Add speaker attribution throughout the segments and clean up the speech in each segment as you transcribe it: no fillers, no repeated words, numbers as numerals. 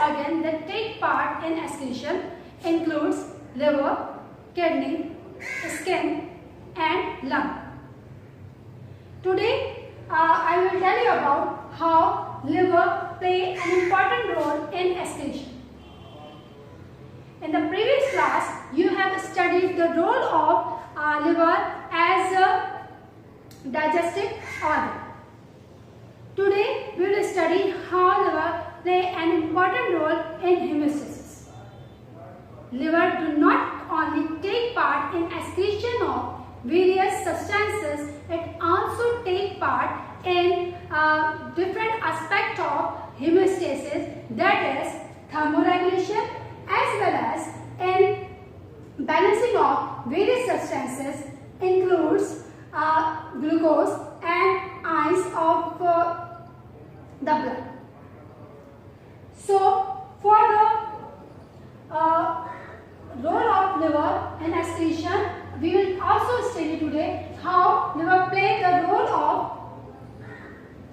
Speaker 1: organ that take part in excretion includes liver, kidney, skin and lung. Today I will tell you about how liver play an important role in excretion. In the previous class, you have studied the role of liver as a digestive organ. Today, we will study how liver play an important role in hemostasis. Liver do not only take part in excretion of various substances, it also take part in different aspect of hemostasis, that is thermoregulation, as well as in balancing of various substances includes glucose and ions of the blood. So, for the role of liver in excretion, we will also study today how liver play the role of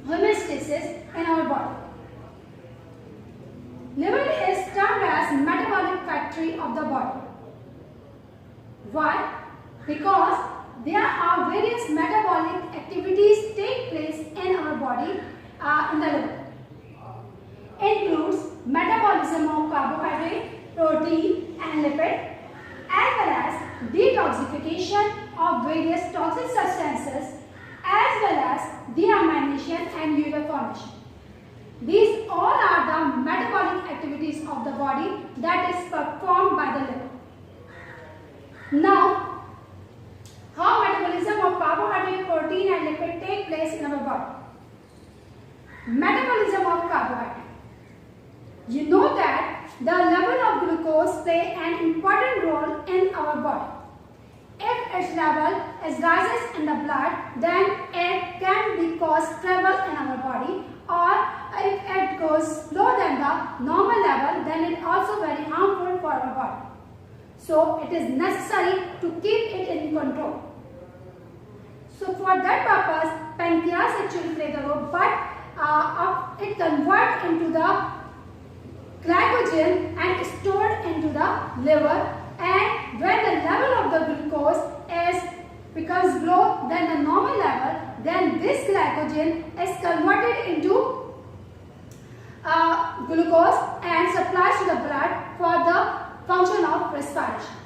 Speaker 1: homeostasis in our body. Liver is termed as metabolic factory of the body. Why? Because there are various metabolic activities take place in our body in the liver. Includes metabolism of carbohydrate, protein and lipid, as well as detoxification of various toxic substances, as well as deamination and urea formation. These all are the metabolic activities of the body that is performed by the liver. Now, how metabolism of carbohydrate, protein and lipid take place in our body? Metabolism of carbohydrate. You know that the level of glucose play an important role in our body. If its level rises in the blood, then it can be cause trouble in our body, or if it goes lower than the normal level, then it also very harmful for our body. So it is necessary to keep it in control. So for that purpose, pancreas actually play the role, but it converts into the glycogen and stored into the liver, and when the level of the glucose becomes low than the normal level, then this glycogen is converted into glucose and supplies to the blood for the function of respiration.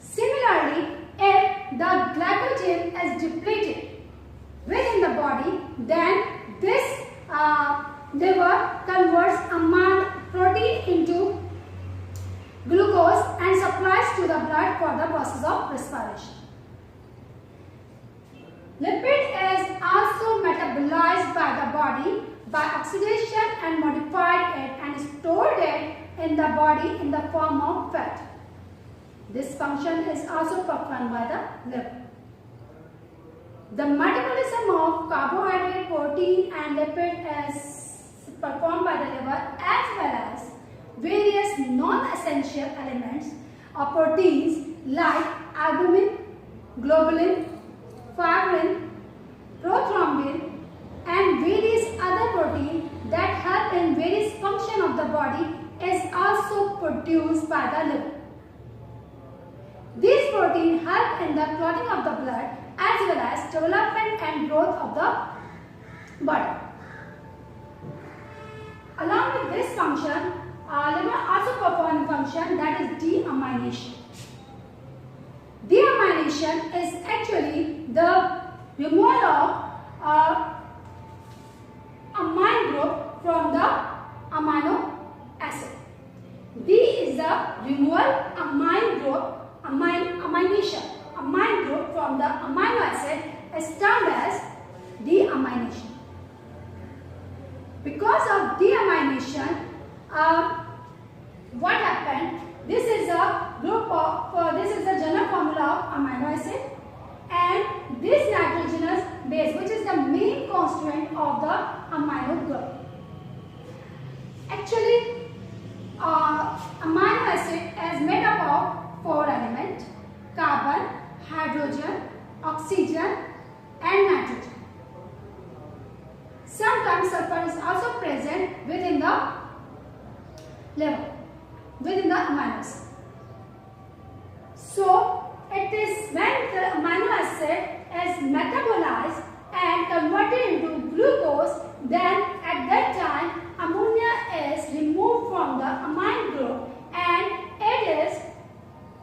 Speaker 1: Similarly, if the glycogen is depleted within the body, then this liver converts amount protein into glucose and supplies to the blood for the process of respiration. Lipid is also metabolized by the body by oxidation and modified it and stored it in the body in the form of fat. This function is also performed by the liver. The metabolism of carbohydrate, protein and lipid is performed by the liver, as well as various non-essential elements or proteins like albumin, globulin, fibrin, prothrombin and various other proteins that help in various functions of the body is also produced by the liver. These proteins help in the clotting of the blood as well as development and growth of the body. Along with this function, liver also performs a function that is deamination. Deamination is actually the removal of amine group from the amino acid. D is the removal amine group, amination. Amine group from the amino acid is termed as deamination. Because of deamination, what happened? This is a group of, this is the general formula of amino acid, and this nitrogenous base, which is the main constituent of the amino group. Actually, amino acid is made up of 4 elements: carbon, hydrogen, oxygen and nitrogen. Sometimes sulfur is also present within the liver within the amino acid. So it is when the amino acid is metabolized and converted into glucose, then at that time ammonia is removed from the amine group and it is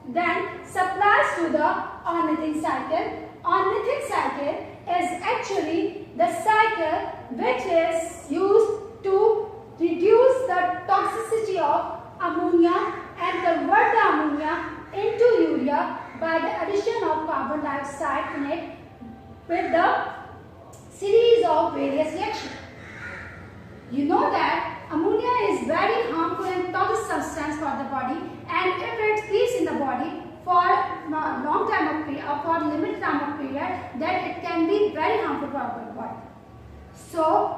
Speaker 1: then supplies to the ornithine cycle. Ornithine cycle is actually the cycle which is used to reduce the toxicity of ammonia and convert the ammonia into urea by the addition of carbon dioxide in it with the series of various reactions. You know that ammonia is very harmful and toxic substance for the body, and if it keeps in the body for a long time of period or for limited time of period, then it can be very harmful for our body. So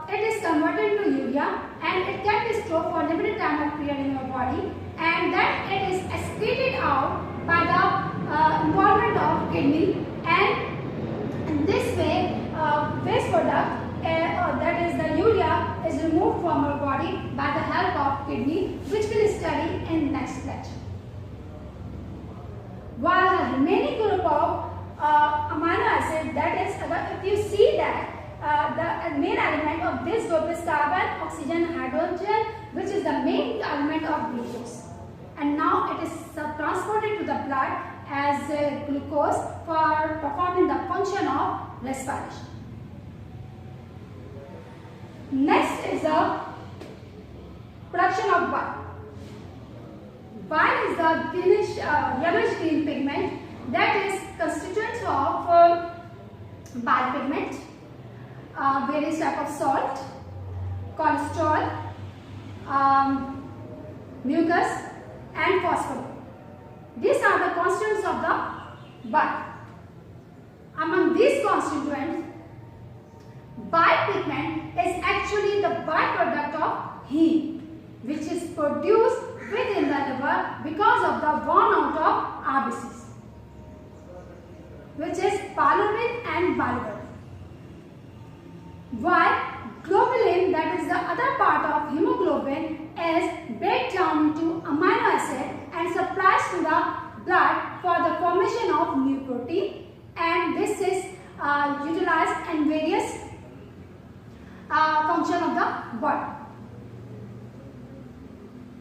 Speaker 1: it is converted into urea and it can be stored for a limited time of period in your body, and then it is excreted out by the involvement of kidney, and in this way waste product that is the urea is removed from our body by the help of kidney, which we will study in next lecture. While the remaining group of amino acid, that is, if you see that the main element of this group is carbon, oxygen, hydrogen, which is the main element of glucose. And now it is transported to the blood as glucose for performing the function of respiration. Next is the production of bile. Bile is the greenish, yellowish green pigment that is constituents of bile pigment, various type of salt, cholesterol, mucus and phosphorus. These are the constituents of the bile. Among these constituents, bile pigment is actually the byproduct of heme, which is produced within the liver because of the worn out of RBCs, which is bilirubin and bilirubin. While globulin, that is the other part of hemoglobin, is break down into amino acid and supplies to the blood for the formation of new protein, and this is utilized in various function of the body.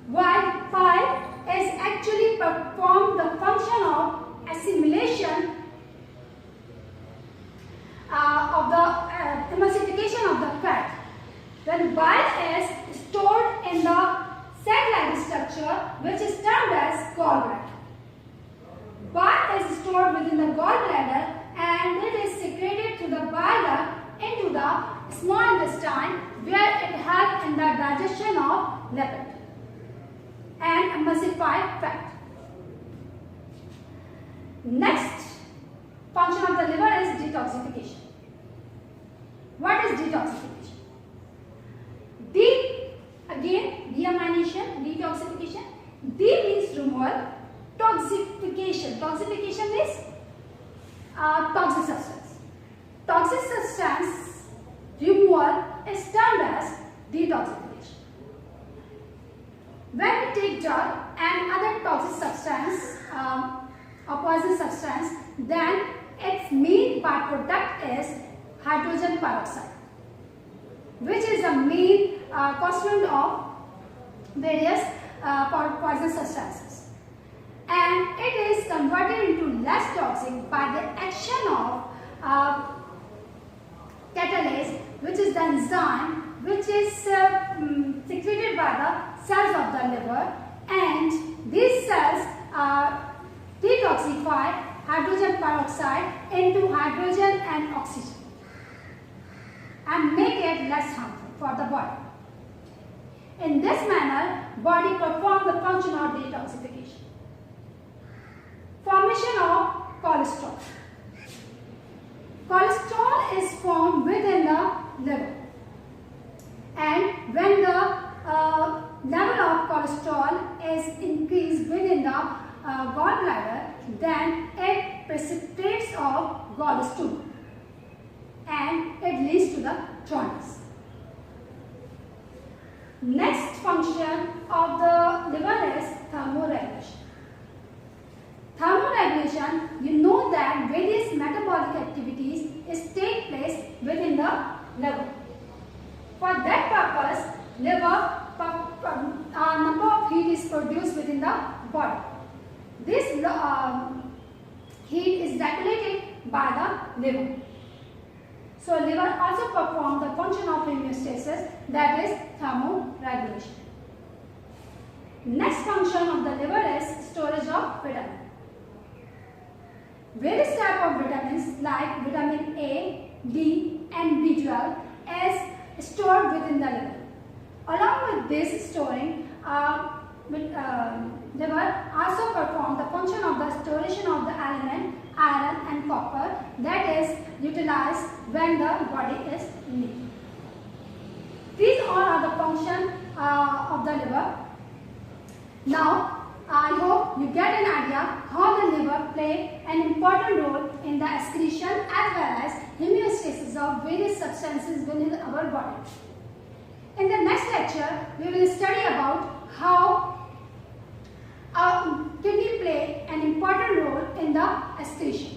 Speaker 1: While bile is actually perform the function of assimilation of the emulsification of the fat. When bile is stored in the sac-like structure, which is termed as gallbladder. Bile is stored within the gallbladder and it is secreted through the bile duct into the small intestine, where it helps in the digestion of lipid and emulsified fat. Next function of the liver is detoxification. What is detoxification? D, again deamination, detoxification. D means removal. Toxification. Toxification is toxic substance. Toxic substance removal is termed as detoxification. When we take drug and other toxic substance or poison substance, then its main byproduct is hydrogen peroxide, which is the main constituent of various poison substances, and it is converted into less toxic by the action of catalase, which is the enzyme which is secreted by the cells of the liver, and these cells detoxify hydrogen peroxide into hydrogen and oxygen and make it less harmful for the body. In this manner, body performs the function of detoxification. Formation of cholesterol. Cholesterol is formed within the liver, and when the level of cholesterol is increased within the gallbladder, then it precipitates of gallstone and it leads to the jaundice. Next next function of the liver is thermoregulation. Thermoregulation, you know that various metabolic activities take place within the liver. For that purpose, liver number of heat is produced within the body. This heat is regulated by the liver. So liver also performs the function of homeostasis, that is thermoregulation. Next function of the liver is storage of vitamins. Various types of vitamins like vitamin A, D and B12 is stored within the liver. Along with this storing, liver also performs the function of the storage of the element iron and copper that is utilized when the body is lean. These all are the functions of the liver. Now, I hope you get an idea how the liver plays an important role in the excretion as well as homeostasis of various substances within our body. In the next lecture, we will study about how kidney play an important role in the excretion.